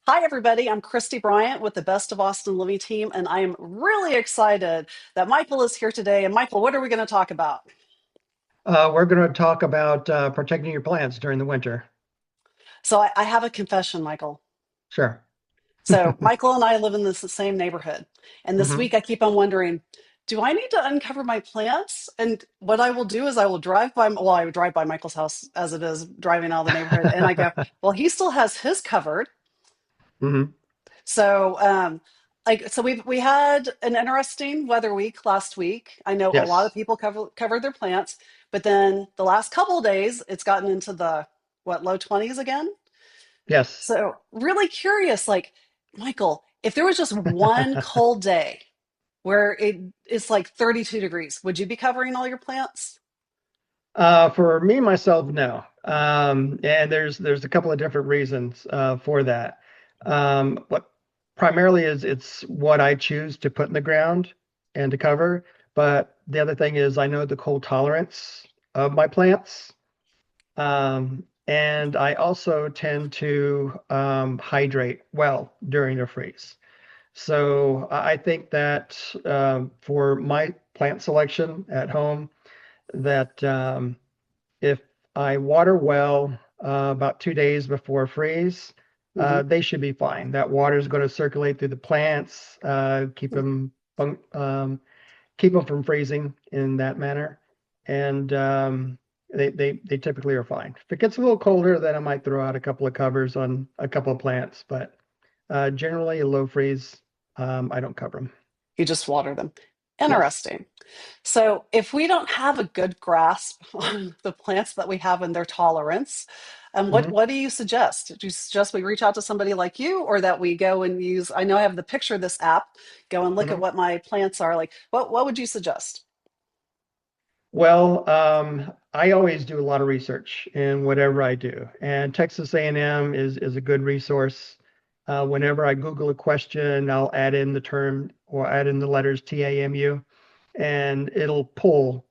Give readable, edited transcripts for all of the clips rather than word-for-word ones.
Hi, everybody. I'm Christy Bryant with the Best of Austin Living team, and I am really excited that Michael is here today. And Michael, what are we going to talk about? We're going to talk about protecting your plants during the winter. So I have a confession, Michael. Sure. So Michael and I live in this same neighborhood, and this hmm week I keep on wondering, do I need to uncover my plants? And what I will do is I will drive by, well, I would drive by Michael's house as it is driving out of the neighborhood, and I go, well, he still has his covered. hmm So, we had an interesting weather week last week. I know a lot of Yes. people covered their plants, but then the last couple of days, it's gotten into the low 20s again. Yes. So, really curious, like Michael, if there was just one cold day where it's like 32 degrees, would you be covering all your plants? For me myself, no. And there's a couple of different reasons for that. What primarily is it's what I choose to put in the ground and to cover. But the other thing is I know the cold tolerance of my plants. And I also tend to hydrate well during a freeze. So I think that for my plant selection at home, that if I water well about 2 days before freeze, Hmm. they should be fine. That water is going to circulate through the plants, keep them from freezing in that manner, and they typically are fine. If it gets a little colder, then I might throw out a couple of covers on a couple of plants, but generally a low freeze, I don't cover them. You just water them. Yes. Interesting. So, if we don't have a good grasp on the plants that we have and their tolerance, what hmm what do you suggest? Do you suggest we reach out to somebody like you, or that we go and use? I know I have the picture of this app. Go and look at hmm what my plants are like. What would you suggest? Well, I always do a lot of research in whatever I do, and Texas A&M is a good resource. Whenever I Google a question, I'll add in the term or add in the letters TAMU, and it'll pull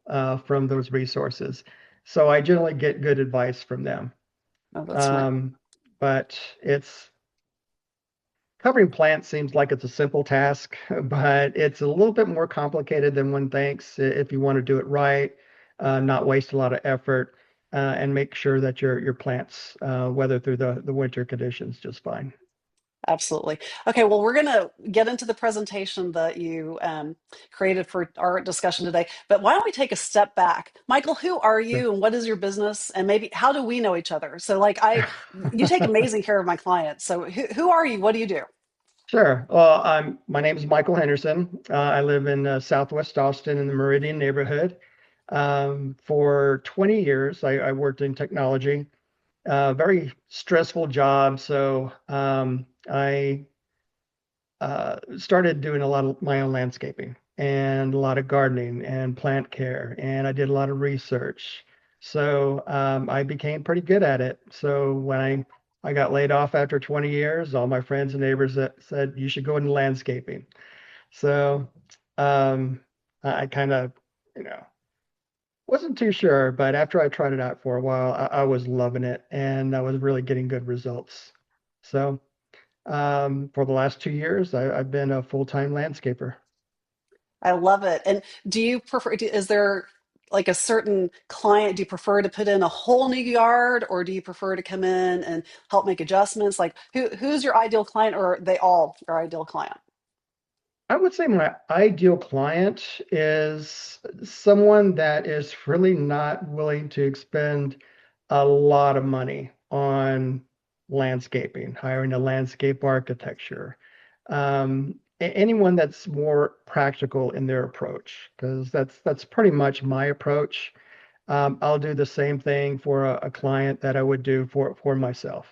from those resources. So I generally get good advice from them. Oh, that's smart. Um, but it's covering plants seems like it's a simple task, but it's a little bit more complicated than one thinks if you want to do it right, not waste a lot of effort, and make sure that your plants weather through the winter conditions just fine. Absolutely. Okay, well, we're going to get into the presentation that you created for our discussion today. But why don't we take a step back? Michael, who are Sure. you and what is your business? And maybe how do we know each other? So, you take amazing care of my clients. So, who are you? What do you do? Sure. Well, my name is Michael Henderson. I live in Southwest Austin in the Meridian neighborhood. For 20 years, I worked in technology. Very stressful job. So I started doing a lot of my own landscaping and a lot of gardening and plant care, and I did a lot of research. So I became pretty good at it. So when I got laid off after 20 years, all my friends and neighbors that said you should go into landscaping. So um, I kind of, you know, wasn't too sure, but after I tried it out for a while, I was loving it and I was really getting good results. So for the last 2 years, I've been a full-time landscaper. I love it. And do you prefer, is there like a certain client, do you prefer to put in a whole new yard or do you prefer to come in and help make adjustments? Like, who's your ideal client, or are they all your ideal client? I would say my ideal client is someone that is really not willing to expend a lot of money on landscaping, hiring a landscape architecture. Anyone that's more practical in their approach, because that's pretty much my approach. I'll do the same thing for a client that I would do for myself.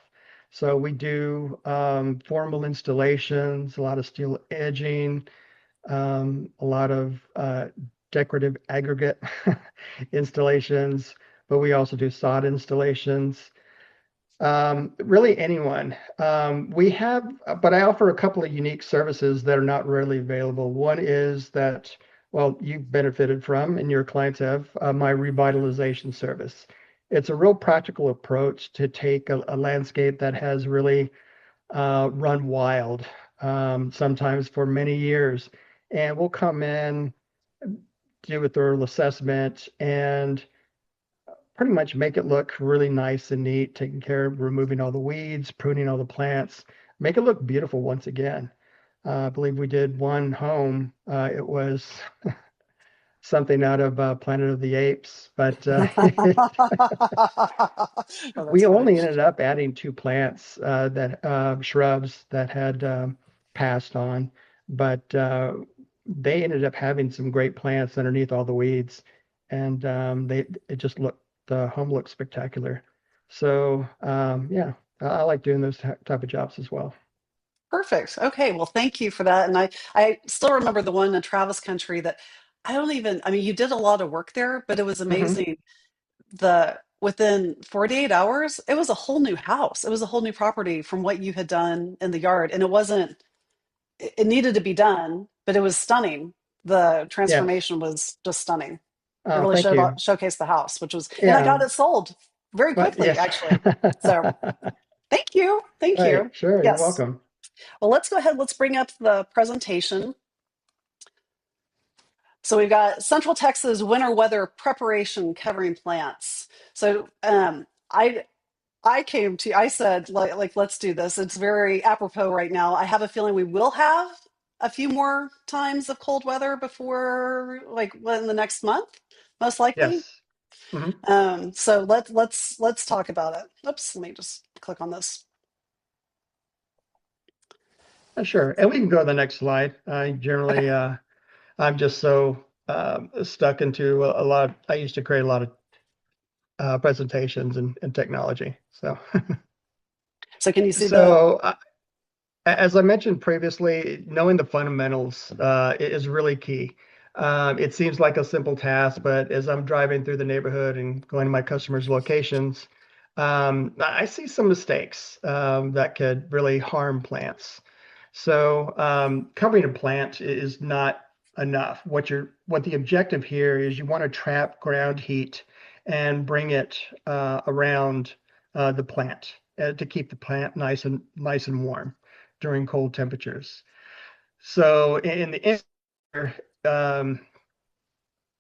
So we do formal installations, a lot of steel edging, a lot of decorative aggregate installations, but we also do sod installations. Really anyone. But I offer a couple of unique services that are not readily available. One is that, well, you've benefited from, and your clients have, my revitalization service. It's a real practical approach to take a landscape that has really run wild, sometimes for many years. And we'll come in, do a thorough assessment, and pretty much make it look really nice and neat, taking care of removing all the weeds, pruning all the plants, make it look beautiful once again. I believe we did one home. It was something out of Planet of the Apes, but Oh, that's we funny. only ended up adding two plants that shrubs that had passed on, but they ended up having some great plants underneath all the weeds, and they it just looked the home looked spectacular. So yeah, I like doing those type of jobs as well. Perfect. Okay. Well, thank you for that. And I still remember the one in Travis Country that I don't even, I mean, you did a lot of work there, but it was Hmm. amazing. Within 48 hours, it was a whole new house. It was a whole new property from what you had done in the yard. And it wasn't, it needed to be done, but it was stunning. The Yes. transformation was just stunning. It Oh, really thank you. showcased the house, which was, and I Yeah. got it sold very But quickly, yes. actually. So thank you. Thank Right. you. Sure. You're Yes. welcome. Well, let's go ahead. Let's bring up the presentation. So we've got Central Texas winter weather preparation covering plants. So I said like let's do this. It's very apropos right now. I have a feeling we will have a few more times of cold weather before like in the next month, most likely. Yes. Hmm. So let's talk about it. Oops, let me just click on this. Sure. And we can go to the next slide. I Okay. generally, I'm just so stuck into a lot. I used to create a lot of presentations and technology. So can you see the So as I mentioned previously, knowing the fundamentals is really key. It seems like a simple task, but as I'm driving through the neighborhood and going to my customers' locations, I see some mistakes that could really harm plants. So covering a plant is not enough. What the objective here is you want to trap ground heat and bring it around the plant to keep the plant nice and warm during cold temperatures. So in the interior,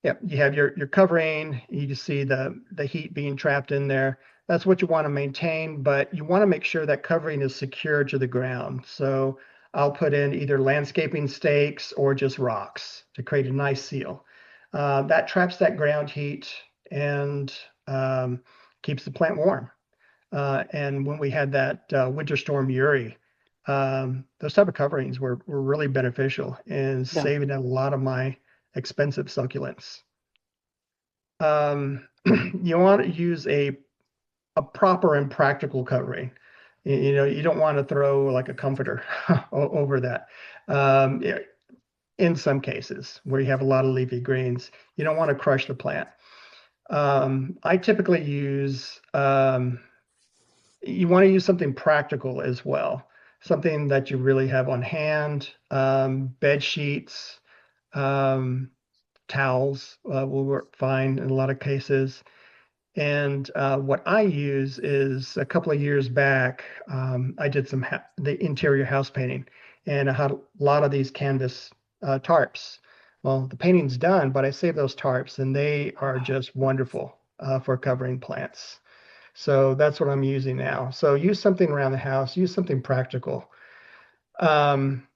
yeah, you have your covering. You can see the heat being trapped in there. That's what you want to maintain, but you want to make sure that covering is secure to the ground. So I'll put in either landscaping stakes or just rocks to create a nice seal. That traps that ground heat and um, keeps the plant warm. And when we had that Winter Storm Uri, those type of coverings were really beneficial in yeah. saving a lot of my expensive succulents. You want to use a proper and practical covering. You know, you don't want to throw like a comforter over that. Yeah, in some cases where you have a lot of leafy greens, you don't want to crush the plant. I typically use you want to use something practical as well, something that you really have on hand. Bed sheets, um, towels will work fine in a lot of cases. And what I use is a couple of years back, I did the interior house painting, and I had a lot of these canvas tarps. Well, the painting's done, but I saved those tarps, and they are just wonderful for covering plants. So that's what I'm using now. So use something around the house, use something practical. Um,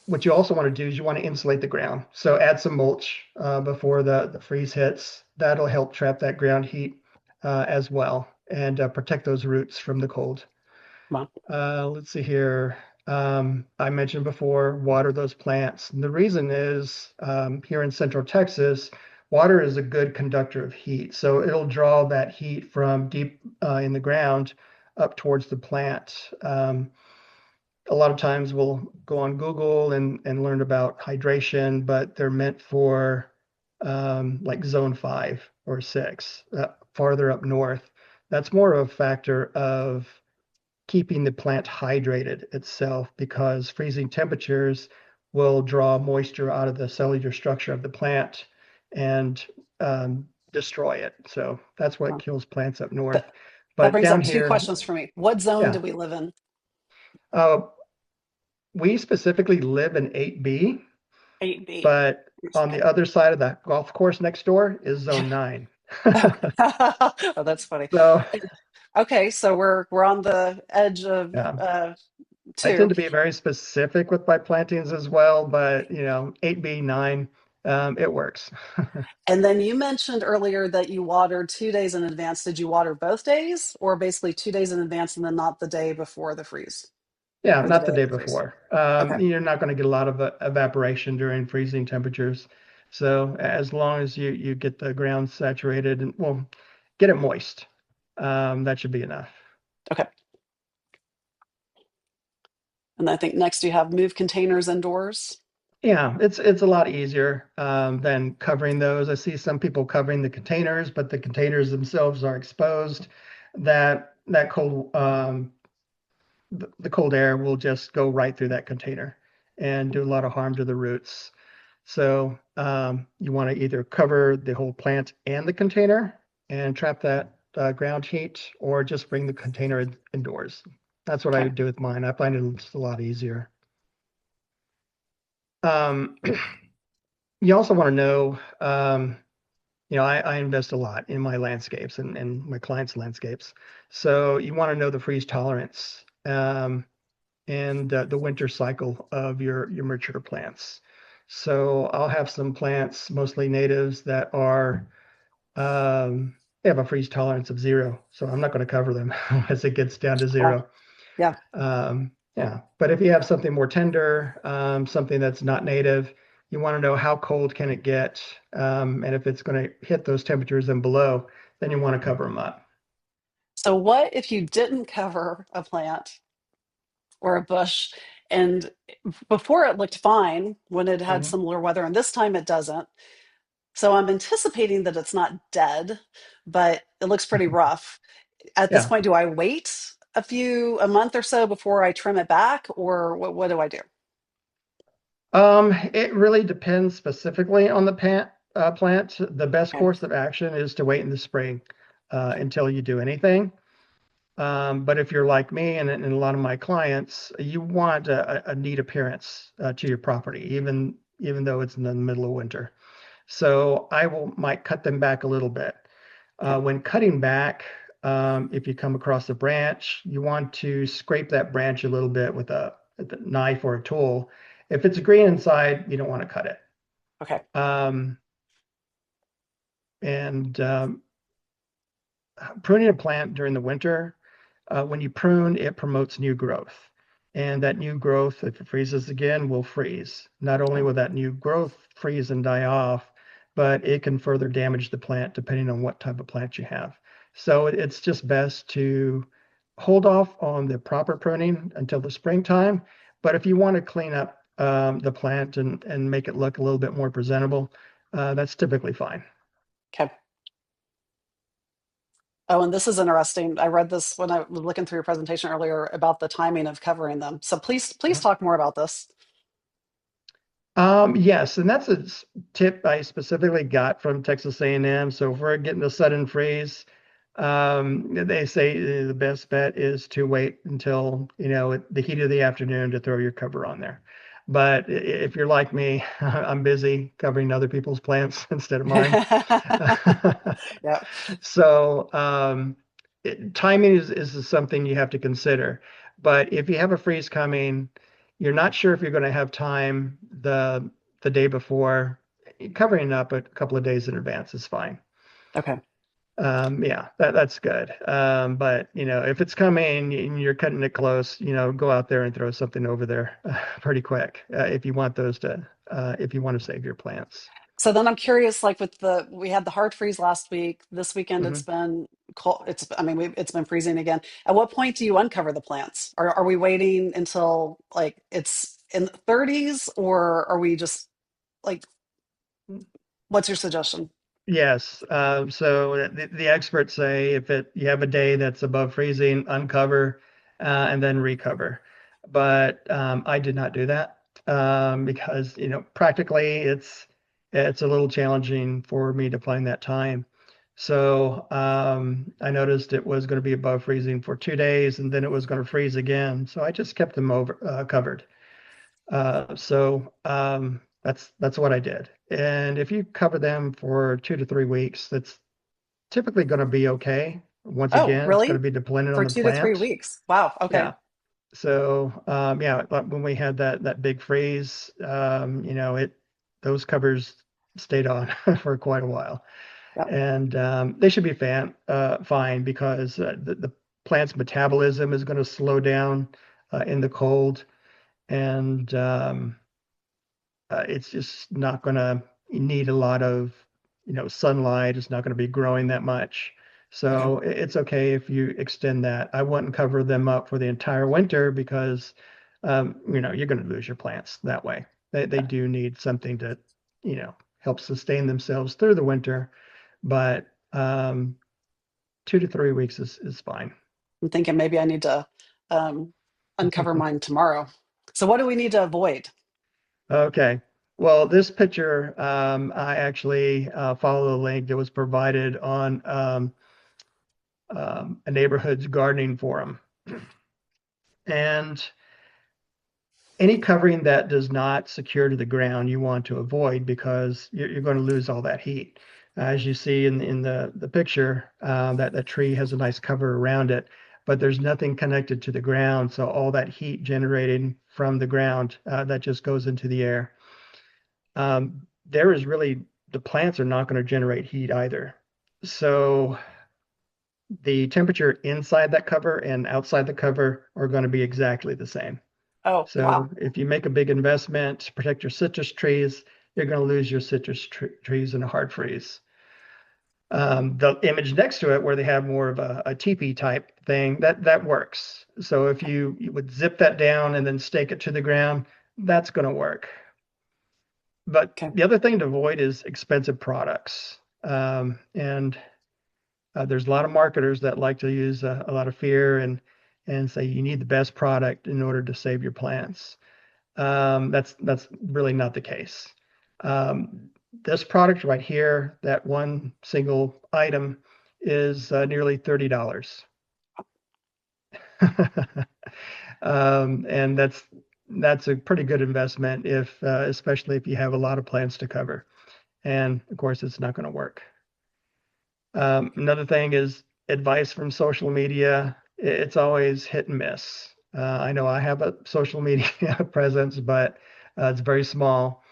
what you also want to do is you want to insulate the ground. So add some mulch before the freeze hits. That'll help trap that ground heat as well and protect those roots from the cold. Well, Let's see here. I mentioned before, water those plants. And the reason is here in Central Texas, water is a good conductor of heat. So it'll draw that heat from deep in the ground up towards the plant. A lot of times we'll go on Google and learn about hydration, but they're meant for like zone 5 or 6, farther up north. That's more of a factor of keeping the plant hydrated itself because freezing temperatures will draw moisture out of the cellular structure of the plant and destroy it. So that's what well. kills plants up But north. That But brings down up two here, questions for me. What zone do yeah, we live in? uh, we specifically live in 8B, 8B. but on Okay. the other side of that golf course next door is zone 9. Oh, that's funny. So, Okay, so we're on the edge of yeah, I tend two. to be very specific with my plantings as well, but 8B, 9, it works. And then you mentioned earlier that you watered 2 days in advance. Did you water both days, or basically 2 days in advance and then not the day before the freeze Yeah, or the not day the of day the freeze? before. Okay. You're not going to get a lot of evaporation during freezing temperatures. So as long as you get the ground saturated and well, get it moist, that should be enough. Okay. And I think next you have move containers indoors. Yeah, it's a lot easier than covering those. I see some people covering the containers, but the containers themselves are exposed. That cold the cold air will just go right through that container and do a lot of harm to the roots. So you want to either cover the whole plant and the container and trap that ground heat, or just bring the container indoors. That's what I Okay. would do with mine. I find it just a lot easier. Um, you also want to know, I invest a lot in my landscapes and my clients' landscapes. So you want to know the freeze tolerance. And the winter cycle of your mature plants. So I'll have some plants, mostly natives, that are they have a freeze tolerance of 0. So I'm not going to cover them as it gets down to Wow. 0. Yeah. Yeah, but if you have something more tender, something that's not native, you want to know how cold can it get, and if it's going to hit those temperatures and below, then you want to cover them up. So what if you didn't cover a plant or a bush and before it looked fine when it had Mhm. similar weather and this time it doesn't? So I'm anticipating that it's not dead, but it looks pretty rough. At this Yeah. point, do I wait a month or so before I trim it back, or what do I do? It really depends specifically on the plant. The best Okay. course of action is to wait in the spring until you do anything. But if you're like me and a lot of my clients, you want a neat appearance to your property, even though it's in the middle of winter. So I will might cut them back a little bit. Okay. When cutting back, if you come across a branch, you want to scrape that branch a little bit with a knife or a tool. If it's green inside, you don't want to cut it. Okay. Um, and pruning a plant during the winter, when you prune, it promotes new growth. And that new growth, if it freezes again, will freeze. Not only Okay. will that new growth freeze and die off, but it can further damage the plant depending on what type of plant you have. So it's just best to hold off on the proper pruning until the springtime. But if you want to clean up the plant and make it look a little bit more presentable, that's typically fine. Okay. Oh, and this is interesting. I read this when I was looking through your presentation earlier about the timing of covering them. So please talk more about this. Yes, and that's a tip I specifically got from Texas A&M. So if we're getting a sudden freeze, they say the best bet is to wait until, the heat of the afternoon to throw your cover on there. But if you're like me, I'm busy covering other people's plants instead of mine. Yeah. So timing is something you have to consider. But if you have a freeze coming, you're not sure if you're going to have time the day before, covering up a couple of days in advance is fine. Okay. Yeah, that's good. But if it's coming and you're cutting it close, go out there and throw something over there pretty quick if you want if you want to save your plants. So then I'm curious, like we had the hard freeze last week. This weekend it's Mhm. been cold. I mean, it's been freezing again. At what point do you uncover the plants? Are we waiting until like it's in the 30s, or are we just like, what's your suggestion? Yes. So the experts say if you have a day that's above freezing, uncover and then recover. But I did not do that because practically it's a little challenging for me to find that time. So I noticed it was going to be above freezing for 2 days, and then it was going to freeze again. So I just kept them over covered. That's what I did. And if you cover them for 2 to 3 weeks, that's typically going to be okay. Once Oh, again, it's going to really? be dependent on For the 2 to 3 plant. weeks. Wow. Okay. Yeah. So yeah, like when we had that big freeze, it those covers stayed on for quite a while, Yep. and they should be fine because the plant's metabolism is going to slow down in the cold, and it's just not going to need a lot of, sunlight. It's not going to be growing that much. Okay. So it's okay if you extend that. I wouldn't cover them up for the entire winter because, you're going to lose your plants that way. They do need something to, help sustain themselves through the winter, but 2 to 3 weeks is fine. I'm thinking maybe I need to um, uncover mine tomorrow. So what do we need to avoid? Okay. Well, this picture, I actually follow the link that was provided on a neighborhood's gardening forum. And any covering that does not secure to the ground, you want to avoid because you're going to lose all that heat. As you see in the picture, that the tree has a nice cover around it, but there's nothing connected to the ground. So all that heat generated from the ground, that just goes into the air. There is really, the plants are not going to generate heat either. So the temperature inside that cover and outside the cover are going to be exactly the same. Oh, wow. So if you make a big investment to protect your citrus trees, you're going to lose your trees in a hard freeze. The image next to it, where they have more of a teepee type thing, that works. So if you would zip that down and then stake it to the ground, that's going to work. But Okay. the other thing to avoid is expensive products. And there's a lot of marketers that like to use a lot of fear and say you need the best product in order to save your plants. That's really not the case. Um, this product right here, that one single item, is nearly $30. And that's a pretty good investment if especially if you have a lot of plants to cover. And of course, it's not going to work. Another thing is advice from social media. It's always hit and miss. I know I have a social media presence, but it's very small.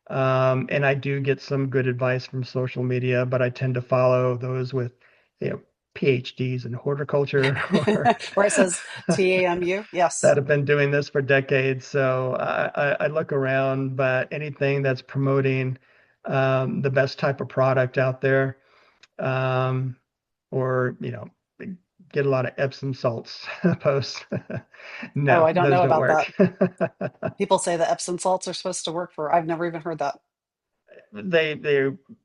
And I do get some good advice from social media, but I tend to follow those with, you know, PhDs in horticulture or Where it says TAMU. that Yes. have been doing this for decades. So I look around, but anything that's promoting the best type of product out there, um, or get a lot of Epsom salts posts. Oh, No, I don't those know don't about that. work. People say that Epsom salts are supposed to work for, I've never even heard that. They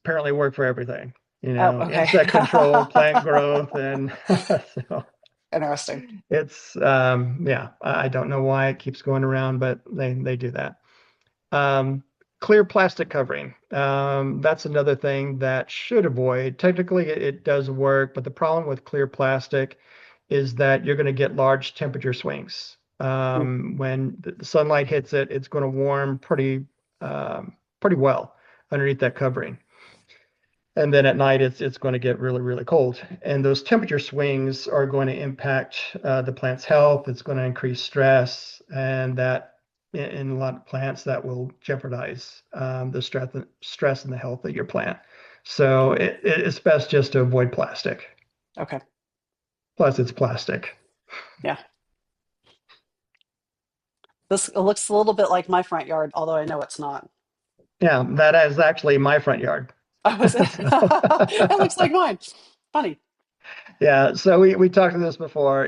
apparently work for everything, Oh, okay. insect control, plant growth, and so Interesting. it's yeah, I don't know why it keeps going around, but they do that. Um, Clear plastic covering. That's another thing that should avoid. Technically, it does work, but the problem with clear plastic is that you're going to get large temperature swings. Hmm. When the sunlight hits it, it's going to warm pretty well underneath that covering. And then at night, it's going to get really, really cold. And those temperature swings are going to impact the plant's health. It's going to increase stress, and that in a lot of plants that will jeopardize the stress and the health of your plant. So it's best just to avoid plastic. Okay. Plus, it's plastic. Yeah. This it looks a little bit like my front yard, although I know it's not. Yeah, that is actually my front yard. Oh, is it? It looks like mine. Funny. Yeah, so we talked about this before,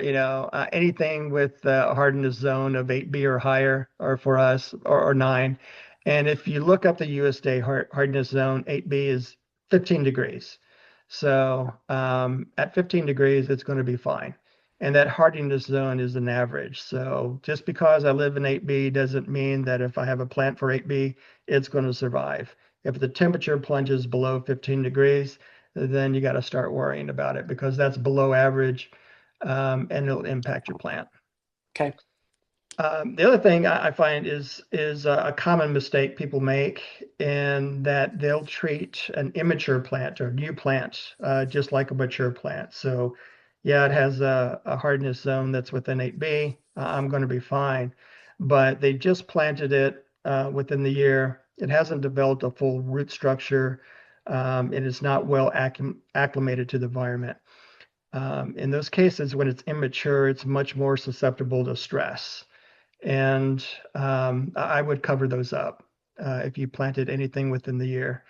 anything with a hardness zone of 8B or higher, or for us, or 9. And if you look up the USDA hardness zone, 8B is 15 degrees. So at 15 degrees, it's going to be fine. And that hardiness zone is an average. So just because I live in 8B doesn't mean that if I have a plant for 8B, it's going to survive. If the temperature plunges below 15 degrees, then you got to start worrying about it because that's below average, and it'll impact your plant. Okay. The other thing I find is a common mistake people make in that they'll treat an immature plant or new plant just like a mature plant. So, yeah, it has a hardness zone that's within 8B. I'm going to be fine, but they just planted it within the year. It hasn't developed a full root structure. It is not well acclimated to the environment. In those cases, when it's immature, it's much more susceptible to stress. And I would cover those up if you planted anything within the year,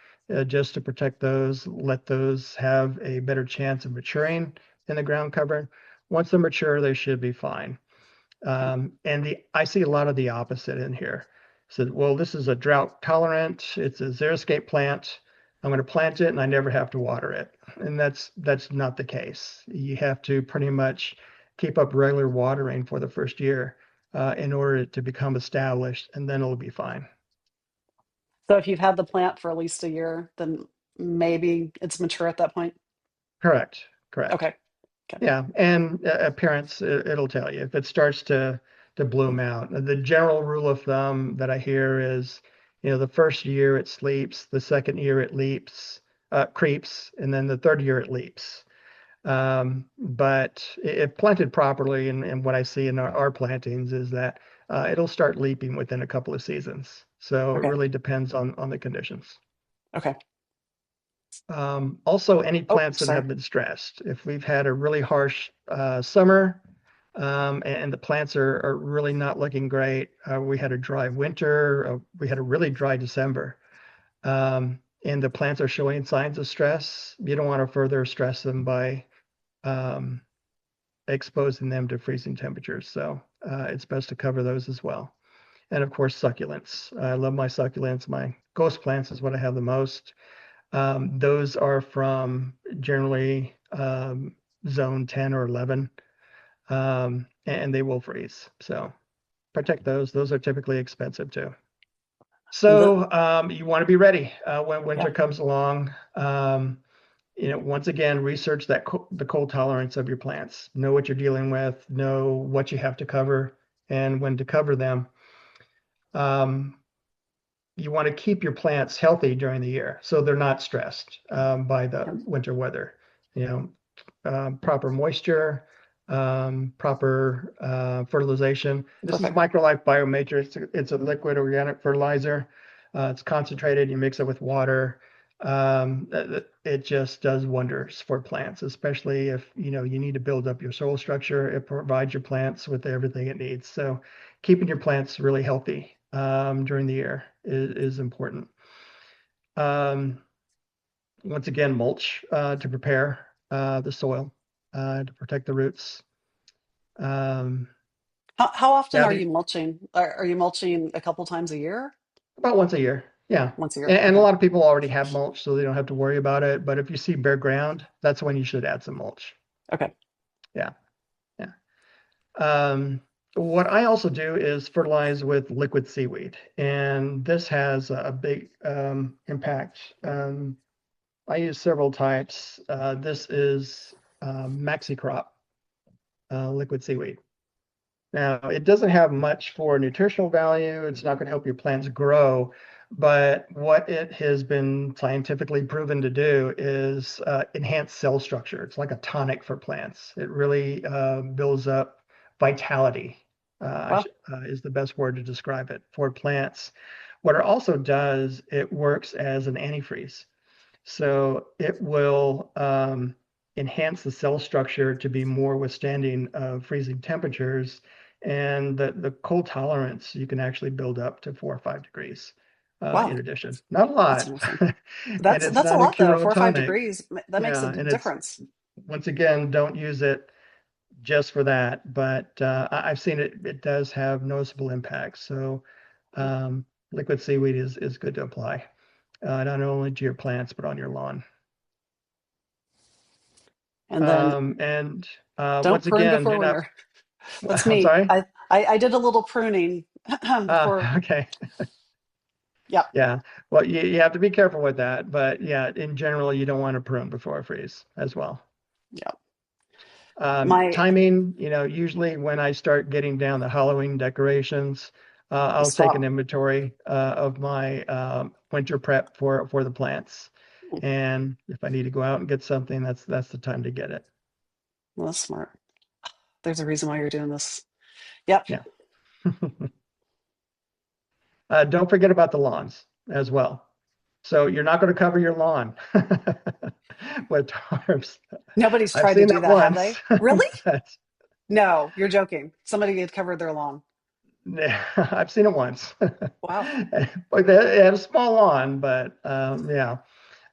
just to protect those, let those have a better chance of maturing in the ground cover. Once they're mature, they should be fine. Okay. And I see a lot of the opposite in here. So, well, this is a drought tolerant. It's a xeriscape plant. I'm going to plant it and I never have to water it. And that's not the case. You have to pretty much keep up regular watering for the first year in order to become established, and then it'll be fine. So if you've had the plant for at least a year, then maybe it's mature at that point. Correct. Correct. Okay. Okay. Yeah, and appearance, it'll tell you if it starts to bloom out. The general rule of thumb that I hear is, the first year it sleeps, the second year it creeps, and then the third year it leaps. But if planted properly, and what I see in our plantings is that it'll start leaping within a couple of seasons. So it Okay. really depends on the conditions. Okay. Also, any Oh, plants that sorry. have been stressed. If we've had a really harsh summer, and the plants are really not looking great, we had a dry winter, we had a really dry December, and the plants are showing signs of stress, you don't want to further stress them by um, exposing them to freezing temperatures. So it's best to cover those as well. And of course, succulents. I love my succulents. My ghost plants is what I have the most. Those are from generally zone 10 or 11, and they will freeze. So protect those. Those are typically expensive too. And the So you want to be ready when yeah. winter comes along. Once again, research the cold tolerance of your plants. Know what you're dealing with. Know what you have to cover and when to cover them. Um, you want to keep your plants healthy during the year so they're not stressed by the Yeah. winter weather. You know, proper moisture, proper fertilization. This is Perfect. Microlife Biomatrix. It's a liquid organic fertilizer. It's concentrated. You mix it with water. It just does wonders for plants, especially if you need to build up your soil structure. It provides your plants with everything it needs. So, keeping your plants really healthy during the year is important. Um, Once again, mulch to prepare the soil to protect the roots. Um, How often yeah, are you mulching? Are you mulching a couple times a year? about once a year. Yeah. Once a year. And a Okay. lot of people already have mulch, so they don't have to worry about it. But if you see bare ground, that's when you should add some mulch. Okay. Yeah. Yeah. Um, what I also do is fertilize with liquid seaweed, and this has a big impact. I use several types. This is Maxi Crop liquid seaweed. Now, it doesn't have much for nutritional value. It's not going to help your plants grow, but what it has been scientifically proven to do is enhance cell structure. It's like a tonic for plants. It really builds up vitality, Wow. is the best word to describe it for plants. What it also does, it works as an antifreeze. So it will enhance the cell structure to be more withstanding of freezing temperatures. And the cold tolerance you can actually build up to 4 or 5 degrees Wow. in addition. Not a That's lot. interesting. And it's That's a not a lot though. cure 4 or 5 tonic. degrees. That makes a Yeah. And it's, difference. once again, don't use it just for that. But I've seen it does have noticeable impacts. So liquid seaweed is good to apply, not only to your plants, but on your lawn. And then And don't once prune again, before do not, winter. That's I'm me. sorry. I did a little pruning before Okay. Yep. Yeah. Well, you have to be careful with that, but yeah, in general, you don't want to prune before a freeze as well. Yep. My Timing, usually when I start getting down the Halloween decorations, I'll take an stop. inventory of my winter prep for the plants. Hmm, And if I need to go out and get something, that's the time to get it. well, that's smart. There's a reason why you're doing this. Yep. Yeah. Don't forget about the lawns as well. So you're not going to cover your lawn with tarps. Nobody's I've tried to seen do that that, have once, they? Really? but No, you're joking. Somebody had covered their lawn. yeah, I've seen it once. Wow. Like they had a small lawn, but yeah,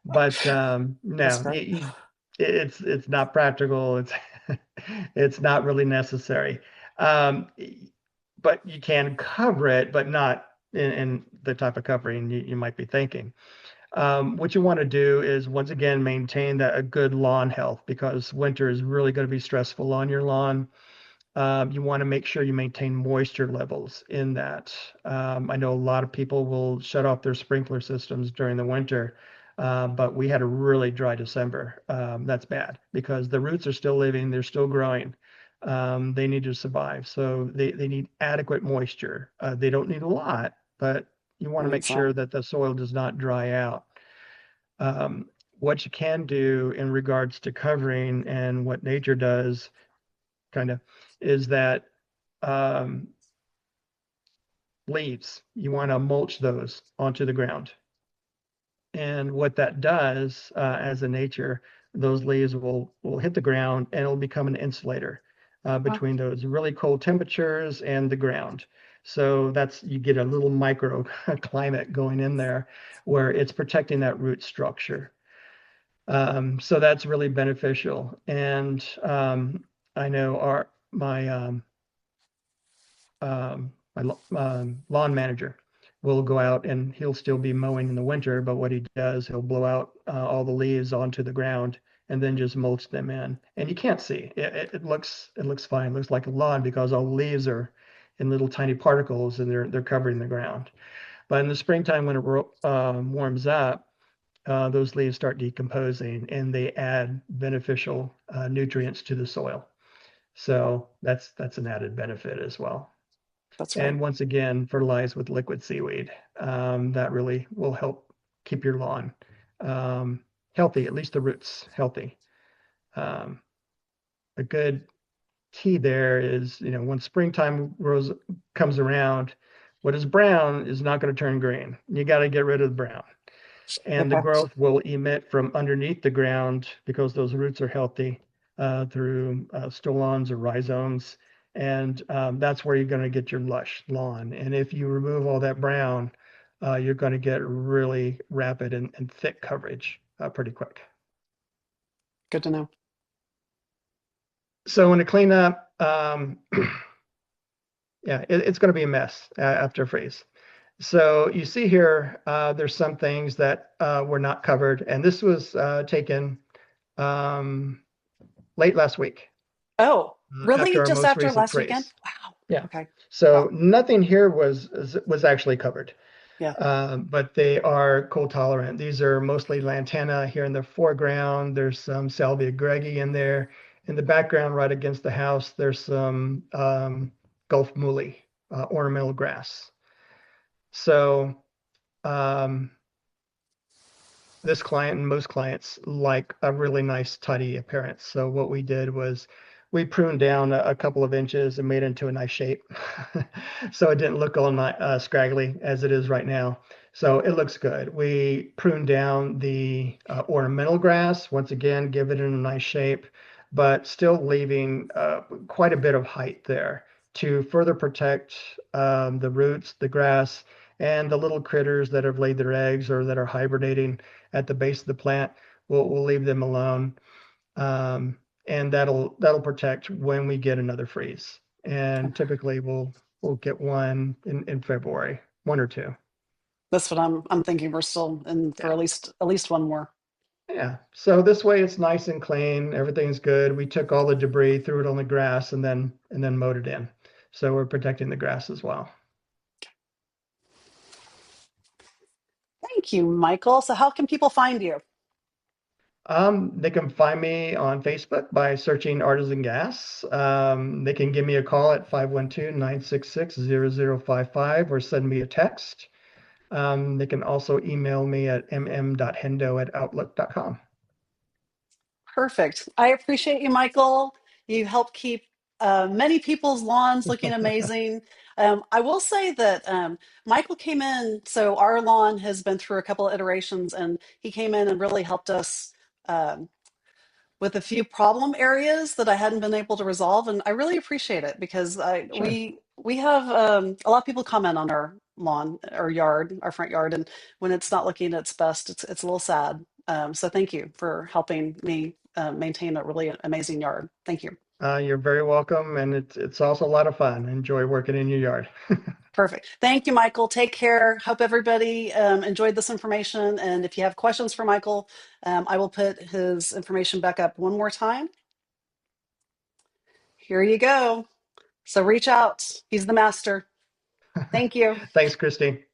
but That's no, great. it's not practical. It's it's not really necessary. Um, but you can cover it, but not in the type of covering you might be thinking. What you want to do is once again maintain a good lawn health because winter is really going to be stressful on your lawn. You want to make sure you maintain moisture levels in that. I know a lot of people will shut off their sprinkler systems during the winter, but we had a really dry December. That's bad because the roots are still living, they're still growing. They need to survive. So they need adequate moisture. They don't need a lot, but you want I to need make sure some. that the soil does not dry out. What you can do in regards to covering and what nature does kind of is that um, leaves. You want to mulch those onto the ground. And what that does, as a nature, those leaves will hit the ground and it'll become an insulator Wow, between those really cold temperatures and the ground. So that's you get a little micro climate going in there where it's protecting that root structure. So that's really beneficial. And I know my lawn manager will go out and he'll still be mowing in the winter, but what he does, he'll blow out all the leaves onto the ground and then just mulch them in. And you can't see. It looks fine. It looks like a lawn because all the leaves are in little tiny particles and they're covering the ground. But in the springtime when it warms up, those leaves start decomposing and they add beneficial nutrients to the soil. So that's an added benefit as well. that's great. And once again, fertilize with liquid seaweed. That really will help keep your lawn healthy, at least the roots healthy. Um, a good key there is, when springtime comes around, what is brown is not going to turn green. You got to get rid of the brown. And the Okay. growth will emit from underneath the ground because those roots are healthy through stolons or rhizomes. And that's where you're going to get your lush lawn. And if you remove all that brown, you're going to get really rapid and thick coverage pretty quick. Good to know. So when to clean up, yeah, it's going to be a mess after a freeze. So you see here, there's some things that were not covered, and this was taken um, late last week Oh, really? after our Just most after recent last weekend? freeze. Wow. Yeah. Okay. So Wow. nothing here was actually covered, Yeah. but they are cold tolerant. These are mostly lantana here in the foreground. There's some salvia greggi in there. In the background, right against the house, there's some Gulf muhly, ornamental grass. So um, this client and most clients like a really nice tidy appearance. So what we did was we pruned down a couple of inches and made it into a nice shape. So it didn't look all scraggly as it is right now. So it looks good. We pruned down the ornamental grass, once again, give it in a nice shape, but still leaving quite a bit of height there to further protect the roots, the grass, and the little critters that have laid their eggs or that are hibernating at the base of the plant. We'll leave them alone, and that'll protect when we get another freeze. And Okay. typically we'll get one in February, one or two. That's what I'm thinking. We're still in for Yeah, at least one more. yeah. So this way it's nice and clean. Everything's good. We took all the debris, threw it on the grass, and then mowed it in. So we're protecting the grass as well. Thank you, Michael. So how can people find you? They can find me on Facebook by searching Artisan Gas. They can give me a call at 512-966-0055 or send me a text. They can also email me at mm.hendo@outlook.com. Perfect. I appreciate you, Michael. You help keep many people's lawns looking amazing. I will say that Michael came in, so our lawn has been through a couple of iterations, and he came in and really helped us um, with a few problem areas that I hadn't been able to resolve, and I really appreciate it because Sure. we have a lot of people comment on our lawn, our yard, our front yard, and when it's not looking its best, it's a little sad. So thank you for helping me maintain a really amazing yard. Thank you. You're very welcome, and it's also a lot of fun. Enjoy working in your yard. Perfect. Thank you, Michael. Take care. Hope everybody enjoyed this information. And if you have questions for Michael, I will put his information back up one more time. Here you go. So reach out. He's the master. Thank you. Thanks, Christine.